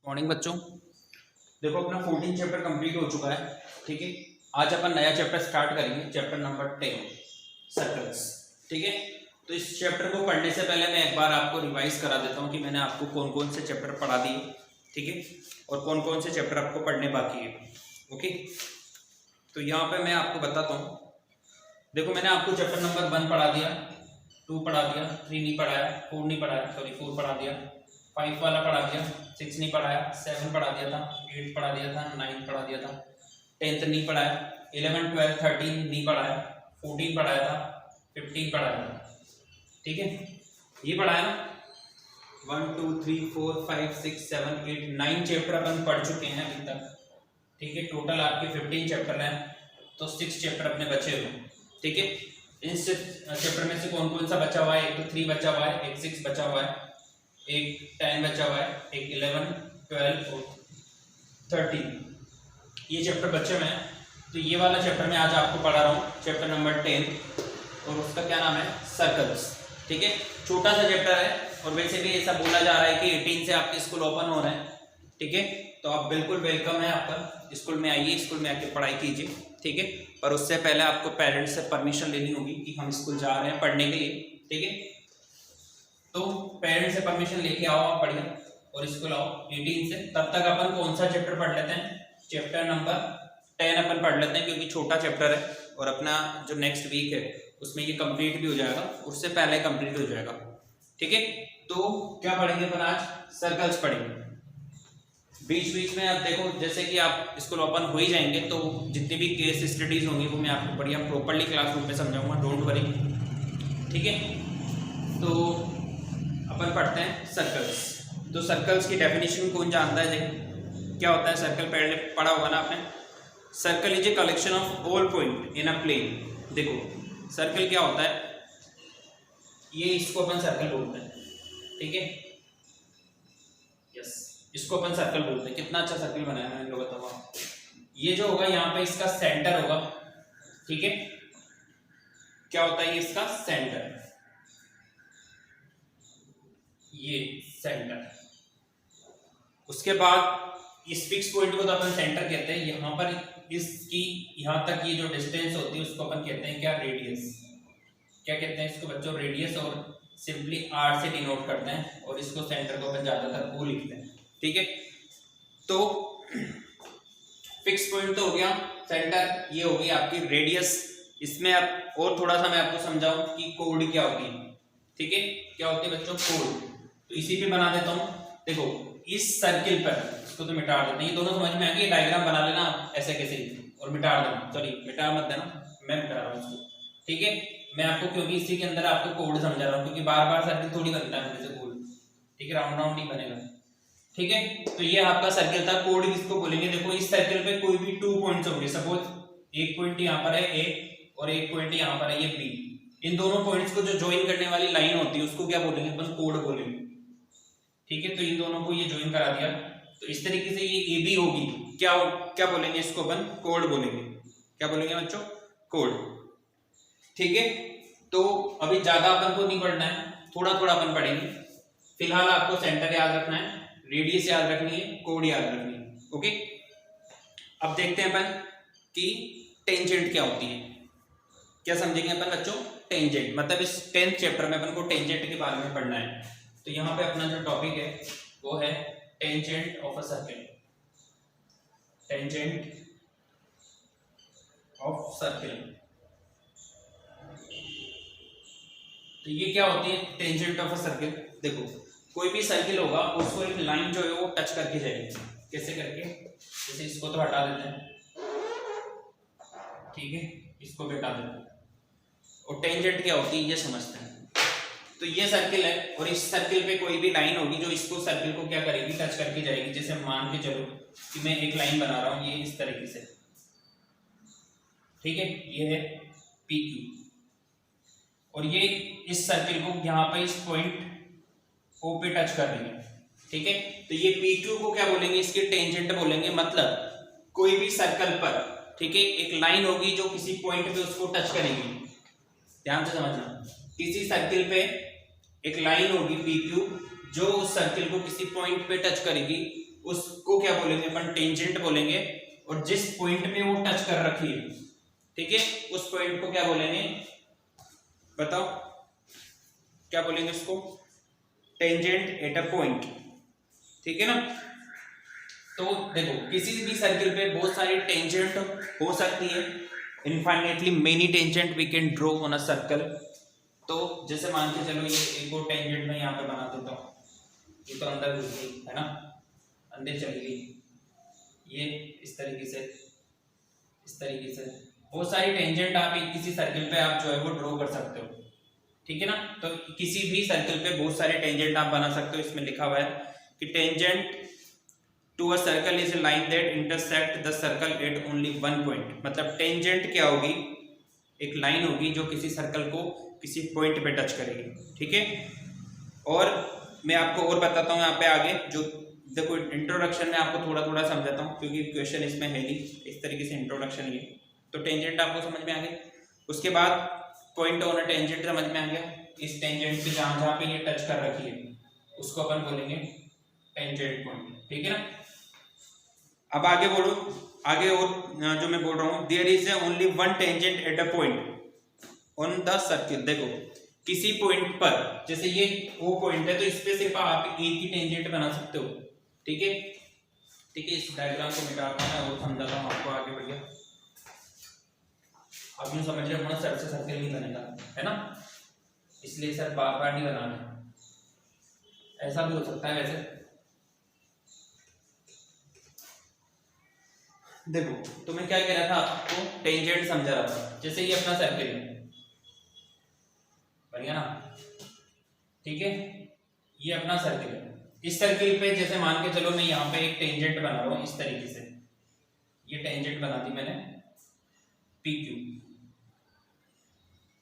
Morning बच्चों। देखो अपना 14 चैप्टर कंप्लीट हो चुका है। ठीक है, आज अपन नया चैप्टर स्टार्ट करेंगे, चैप्टर नंबर 10 सर्कल्स। ठीक है, तो इस चैप्टर को पढ़ने से पहले मैं एक बार आपको रिवाइज करा देता हूँ कि मैंने आपको कौन कौन से चैप्टर पढ़ा दिए। ठीक है, और कौन कौन से चैप्टर आपको पढ़ने बाकी है। ओके, तो यहाँ पे मैं आपको बताता हूँ। देखो मैंने आपको चैप्टर नंबर 1 पढ़ा दिया, 2 पढ़ा दिया, 3 नहीं पढ़ाया, 4 नहीं पढ़ाया, सॉरी 4 पढ़ा दिया, 5 वाला पढ़ा दिया, 6 नहीं पढ़ाया, 7 पढ़ा दिया था, 8 पढ़ा दिया था, 9 पढ़ा दिया था, 10th नहीं पढ़ाया, 11, 12, 13 नहीं पढ़ाया, 14 पढ़ाया था, 15 पढ़ाया था। ठीक है, ये पढ़ाया ना। 1 2 3 4 5 6 7 8 9 चैप्टर अपन पढ़ चुके हैं अभी तक। ठीक है, टोटल आपके 15 चैप्टर हैं, तो 6 चैप्टर अपने बचे हुए। ठीक है, इन चैप्टर में से कौन कौन सा बचा हुआ है? एक तो 3 बचा हुआ है, एक 6 बचा हुआ है, एक 10 बचा हुआ है, एक 11, 12 और 13 ये चैप्टर बचे हुए हैं। तो ये वाला चैप्टर मैं आज आपको पढ़ा रहा हूँ, चैप्टर नंबर 10, और उसका क्या नाम है? सर्कल्स। ठीक है, छोटा सा चैप्टर है और वैसे भी ऐसा बोला जा रहा है कि 18 से आपके स्कूल ओपन हो रहे हैं। ठीक है, तो आप बिल्कुल वेलकम है, आपका स्कूल में आइए, स्कूल में आके पढ़ाई कीजिए। ठीक है, पर उससे पहले आपको पेरेंट्स से परमिशन लेनी होगी कि हम स्कूल जा रहे हैं पढ़ने के लिए। ठीक है, तो पेरेंट्स से परमिशन लेके आओ आप बढ़िया, और स्कूल आओ 18 से। तब तक अपन कौन सा चैप्टर पढ़ लेते हैं? चैप्टर नंबर 10 अपन पढ़ लेते हैं, क्योंकि छोटा चैप्टर है और अपना जो नेक्स्ट वीक है उसमें ये कंप्लीट भी हो जाएगा, उससे पहले कंप्लीट हो जाएगा। ठीक है, तो क्या पढ़ेंगे अपन आज? सर्कल्स पढ़ेंगे। बीच बीच में आप देखो, जैसे कि आप स्कूल ओपन हो ही जाएंगे तो जितनी भी केस स्टडीज होंगी वो मैं आपको बढ़िया प्रॉपर्ली क्लासरूम में समझाऊंगा, डोंट वरी। ठीक है, तो अपन पढ़ते हैं सर्कल्स। तो सर्कल्स की डेफिनेशन कौन जानता है? देखो क्या होता है सर्कल, पहले पढ़ा होगा ना आपने। Circle is a collection of all point in a plane. देखो सर्कल क्या होता है, ये इसको अपन सर्कल बोलते हैं। ठीक है, यस, इसको अपन सर्कल बोलते हैं। कितना अच्छा सर्कल बनाया मैंने, लोग बताऊंगा। ये जो होगा यहाँ पे इसका सेंटर होगा। ठीक है, क्या होता है ये? इसका सेंटर, ये सेंटर। उसके बाद इस फिक्स पॉइंट को तो अपन सेंटर कहते हैं। यहाँ पर इसकी यहाँ तक ये जो डिस्टेंस होती है उसको अपन कहते हैं क्या? रेडियस। क्या कहते हैं इसको बच्चों? रेडियस, और सिंपली आर से डिनोट करते हैं, और इसको सेंटर को अपन ज्यादातर ओ लिखते हैं। ठीक है, तो फिक्स पॉइंट तो हो गया, सेंटर ये होगी आपकी रेडियस। इसमें आप और थोड़ा सा मैं आपको समझाऊं कि कोड क्या होती है। ठीक है, क्या होती है बच्चों? कोड। तो इसी पे बना देता हूं। देखो इस सर्किल पर, इसको तो मिटा देते हैं, ये दोनों समझ में आ गई। डायग्राम बना लेना ऐसे कैसे, और मिटा देना, सॉरी मिटा मत देना, मैं मिटा रहा हूँ इसको। ठीक है, मैं आपको क्योंकि इसी के अंदर आपको कोड समझा रहा हूँ, क्योंकि बार बार सर्किल थोड़ी बनता है जैसे गोल। ठीक है, राउंड राउंड नहीं बनेगा। ठीक है, तो ये आपका सर्किल था। कोड किसको बोलेंगे? देखो इस सर्किल पे कोई भी 2 पॉइंट्स होंगे। सपोज एक पॉइंट यहाँ पर है ए, और एक पॉइंट यहाँ पर है ये बी। इन दोनों पॉइंट्स को जो ज्वाइन करने वाली लाइन होती है उसको क्या बोलेंगे? अपन कोड बोलेंगे। ठीक है, तो इन दोनों को ये ज्वाइन करा दिया, तो इस तरीके से ये ए बी होगी। क्या बोलेंगे इसको? अपन कोड बोलेंगे। क्या बोलेंगे बच्चों? कोड। ठीक है, तो अभी ज्यादा अपन को नहीं पढ़ना है, थोड़ा थोड़ा अपन पढ़ेंगे। फिलहाल आपको सेंटर याद रखना है, रेडियस याद रखनी है, कोड याद रखनी है। ओके, अब देखते हैं अपन कि टेंजेंट क्या होती है। क्या समझेंगे अपन बच्चों? टेंजेंट मतलब इस 10th चैप्टर में अपन को टेंजेंट के बारे में पढ़ना है। तो यहाँ पे अपना जो टॉपिक है वो है tangent of a circle. Tangent of circle. तो ये क्या होती है टेंजेंट ऑफ अ सर्किल? देखो कोई भी सर्किल होगा, उसको एक लाइन जो है वो टच करके जाएगी। कैसे करके? जैसे इसको तो हटा देते हैं, ठीक है, इसको भी हटा देते हैं। और टेंजेंट क्या होती है ये समझते हैं। तो ये सर्किल है, और इस सर्किल पे कोई भी लाइन होगी जो इसको सर्किल को क्या करेगी? टच करके जाएगी। जैसे मान के चलो कि मैं एक लाइन बना रहा हूं, ये इस तरीके से। ठीक है, ये है पी क्यू, और ये इस सर्किल को यहाँ पे इस पॉइंट ओ पे टच कर रही है। ठीक है, तो ये पी क्यू को क्या बोलेंगे? इसके टेंजेंट बोलेंगे। मतलब कोई भी सर्कल पर, ठीक है, एक लाइन होगी जो किसी पॉइंट पे उसको टच करेगी। ध्यान से समझना, किसी सर्किल पे एक लाइन होगी पी क्यू जो उस सर्किल को किसी पॉइंट पे टच करेगी, उसको क्या बोलेंगे अपन, टेंजेंट बोलेंगे। और जिस पॉइंट पे वो टच कर रखी है, ठीक है, उस पॉइंट को क्या बोलेंगे, बताओ क्या बोलेंगे उसको, टेंजेंट एट अ पॉइंट, ठीक है ना। तो देखो किसी भी सर्किल पे बहुत सारी टेंजेंट हो सकती है, infinitely many tangent we can draw on a circle. तो जैसे मान के चलो ये एक और टेंजेंट मैं यहाँ पे बना देता हूँ, ये तो अंदर घुस गई है ना, अंदर चली गई, ये इस तरीके से, इस तरीके से बहुत सारी टेंजेंट आप किसी सर्किल पे आप जो है वो ड्रॉ कर सकते हो, ठीक है ना। तो किसी भी सर्किल पे बहुत सारे टेंजेंट आप बना सकते हो। इसमें लिखा हुआ है कि tangent to a circle is a line that intersect the circle at only one point. मतलब टेंजेंट क्या होगी, एक लाइन होगी जो किसी सर्कल को किसी पॉइंट पे टच करेगी, ठीक है। और मैं आपको और बताता हूँ यहाँ पे आगे, जो देखो इंट्रोडक्शन में आपको थोड़ा थोड़ा समझाता हूँ क्योंकि क्वेश्चन इसमें है नहीं, इस तरीके से इंट्रोडक्शन ये। तो टेंजेंट आपको समझ में आ गई, उसके बाद पॉइंट ऑन अ टेंजेंट समझ में आ गया, इस टेंजेंट पे जहाँ जहाँ पे ये टच कर रखी है उसको अपन बोलेंगे टेंजेंट पॉइंट, ठीक है ना। अब आगे बोलो, आगे और जो मैं बोल रहा हूँ, there is only one tangent at a point on the circle. देखो किसी पॉइंट पर, जैसे ये वो पॉइंट है तो इस पे सिर्फ आप एक ही टेंजेंट बना सकते हो, ठीक है। ठीक है, इस डायग्राम को मिटाता हूं और समझाता हूं आपको आगे बढ़िया। आप यूं समझ रहे हो ना, सर से सर्किल नहीं बनेगा, है ना, इसलिए सर बार बार नहीं बना रहे। ऐसा भी हो सकता है वैसे। देखो तो मैं क्या कह रहा था आपको, टेंजेंट समझा रहा था। जैसे ये अपना सर्किल है, बढ़िया ना, ठीक है, ये अपना सर्किल है। इस सर्किल पे जैसे मान के चलो मैं यहाँ पे एक टेंजेंट बना रहा हूँ इस तरीके से, ये टेंजेंट बना दी मैंने PQ।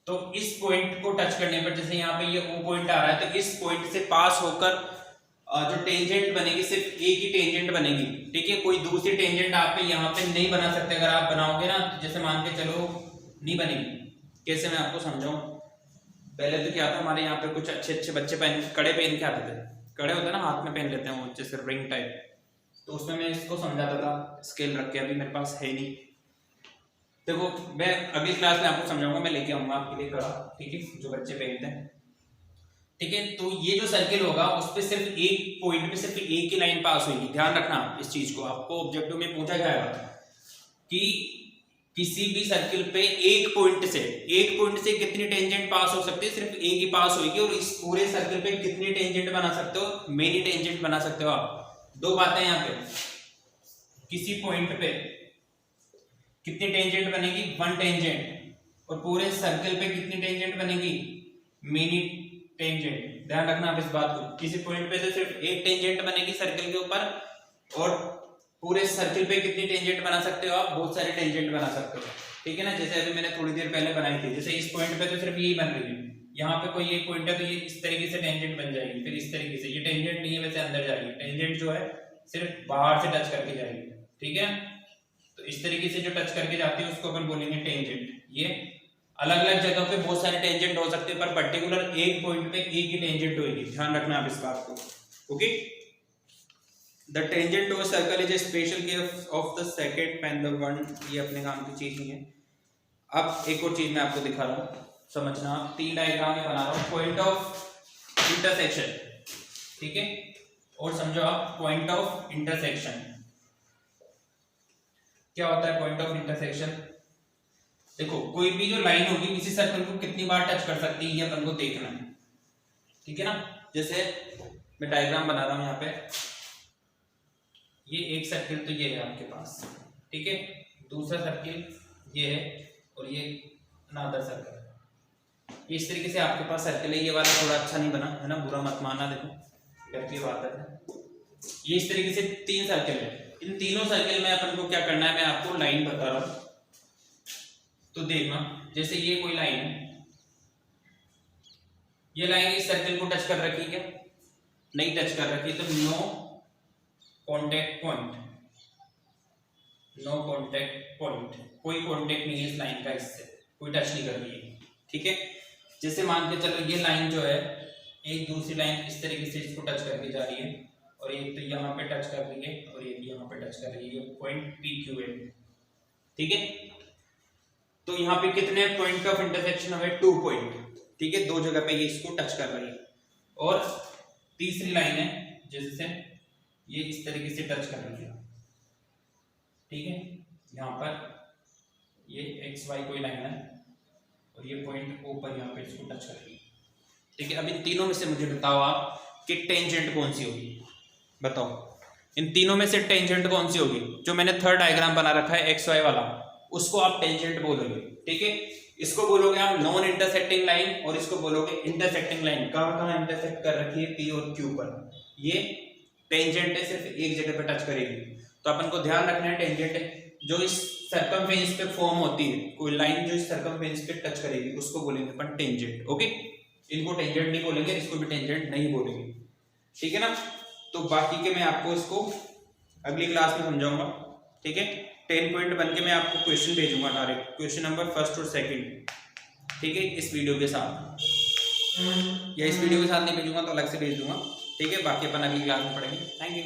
तो इस पॉइंट को टच करने पर, जैसे यहाँ पे ये O पॉइंट आ रहा है, तो इस पॉइंट से पास होकर जो टेंजेंट बनेगी सिर्फ एक ही टेंजेंट बनेगी, ठीक है। कोई दूसरी टेंजेंट आप यहाँ पे नहीं बना सकते। अगर आप बनाओगे ना, जैसे मान के चलो नहीं बनेगी। कैसे, मैं आपको समझाऊं। पहले तो क्या था, हमारे यहाँ पे कुछ अच्छे अच्छे बच्चे कड़े पहन के आते थे, कड़े होते हैं ना, हाथ में पहन लेते हैं वो, जैसे रिंग टाइप। तो उसमें मैं इसको समझाता था स्केल रख के, अभी मेरे पास है नहीं। देखो मैं अगली क्लास में आपको समझाऊंगा, मैं लेके आऊंगा आपके लिए कड़ा, ठीक है, जो बच्चे पहनते हैं, ठीक है। तो ये जो सर्किल होगा उस पे सिर्फ एक पॉइंट पे सिर्फ एक ही लाइन पास होगी। ध्यान रखना इस चीज को, आपको ऑब्जेक्टिव में पूछा जाएगा कि किसी भी सर्किल पे एक पॉइंट से कितनी टेंजेंट पास हो सकती है, सिर्फ एक ही पास होगी। और इस पूरे सर्किल पे कितनी टेंजेंट बना सकते हो, मेनी टेंजेंट बना सकते हो आप। दो बातें यहाँ पे, किसी पॉइंट पे कितनी टेंजेंट बनेगी, वन टेंजेंट, और पूरे सर्किल पे कितनी टेंजेंट बनेगी, मेनी टेंजेंट। ध्यान रखना आप इस बात को, किसी पॉइंट पे से सिर्फ एक टेंजेंट बनेगी सर्किल के ऊपर, और पूरे सर्किल पे कितनी टेंजेंट बना सकते हो आप, बहुत सारे टेंजेंट बना सकते हो, ठीक है ना। जैसे अभी मैंने थोड़ी देर पहले बनाई थी, जैसे इस पॉइंट पे तो सिर्फ यही बन रही है, यहाँ पे कोई एक पॉइंट है तो ये इस तरीके से टेंजेंट बन जाएगी, फिर इस तरीके से, ये टेंजेंट नहीं है वैसे अंदर जाएगी, टेंजेंट जो है सिर्फ बाहर से टच करके जाएगी, ठीक है। तो इस तरीके से जो टच करके जाती है उसको अपन बोलेंगे टेंजेंट। ये अलग अलग जगह पे बहुत सारे टेंजेंट हो सकते हैं, पर पर्टिकुलर एक पॉइंट पे एक ही टेंजेंट होगी। ध्यान रखना आप इस बात को, okay. The tangent to a circle is a special case of the secant when the one. ये अपने काम की चीज नहीं है। अब एक और चीज मैं आपको दिखा रहा हूँ, समझना। तीन डायग्राम में बना रहा हूँ, पॉइंट ऑफ इंटरसेक्शन, ठीक है, और समझो आप पॉइंट ऑफ इंटरसेक्शन क्या होता है। पॉइंट ऑफ इंटरसेक्शन, देखो कोई भी जो लाइन होगी किसी सर्कल को कितनी बार टच कर सकती है, ये अपन को देखना है, ठीक है ना। जैसे मैं डायग्राम बना रहा हूं यहाँ पे, ये एक सर्किल तो ये है आपके पास, ठीक है, दूसरा सर्किल ये है, और ये अनदर सर्कल। इस तरीके से आपके पास सर्किल है। ये वाला थोड़ा अच्छा नहीं बना है ना, बुरा मत मानना, देखो घर की बात है। ये इस तरीके से तीन सर्किल है, इन तीनों सर्किल में अपन को क्या करना है, मैं आपको लाइन बता रहा हूं तो देखना। जैसे ये कोई लाइन है, ये लाइन इस सर्किल को टच कर रखी है क्या, नहीं टच कर रखी, तो no contact point, no contact point, कोई कॉन्टेक्ट नहीं है इस लाइन का, इससे कोई टच नहीं कर रही है, ठीक है। जैसे मान के चलो ये लाइन जो है एक दूसरी लाइन इस तरीके से इसको टच करके जा रही है, और एक तो यहाँ पे टच कर रही है और एक यहाँ पे टच कर रही है, पॉइंट PQM। ठीक है, तो यहाँ पे कितने पॉइंट ऑफ इंटरसेक्शन हुए? 2 पॉइंट। ठीक है, 2 जगह पे ये इसको टच कर रही है। और तीसरी लाइन है जिससे ये इस तरीके से टच कर रही है। ठीक है, यहाँ पर ये XY कोई लाइन है और ये पॉइंट O पर यहाँ पे इसको टच कर रही है। ठीक है, अब इन तीनों में से मुझे बताओ आप कि टेंजेंट कौन सी होगी? बताओ इन तीनों में से टेंजेंट कौन सी होगी? जो मैंने थर्ड डायग्राम बना रखा है XY वाला, उसको आप टेंजेंट बोलोगे। ठीक है, इसको बोलोगे आप नॉन इंटरसेक्टिंग लाइन और इसको बोलोगे इंटरसेक्टिंग लाइन। कहाँ कहाँ इंटरसेक्ट कर रखी है? P और Q पर। ये टेंजेंट है, सिर्फ एक जगह पे टच करेगी। तो अपन को ध्यान रखना है टेंजेंट जो इस सर्कमफेरेंस पे फॉर्म होती है, कोई लाइन जो इस सर्कमफेरेंस पे टच करेगी उसको बोलेंगे अपन टेंजेंट। ओके, इनको टेंजेंट नहीं बोलेंगे, इसको भी टेंजेंट नहीं बोलेंगे। ठीक है ना, तो बाकी के मैं आपको इसको अगली क्लास में समझाऊंगा। ठीक है, 10 पॉइंट बन के मैं आपको क्वेश्चन भेजूंगा डायरेक्ट, क्वेश्चन नंबर 1 और 2। ठीक है, इस वीडियो के साथ, या इस वीडियो के साथ नहीं भेजूंगा तो अलग से भेज दूंगा। ठीक है, बाकी अपन अगली क्लास में पढ़ेंगे। Thank you.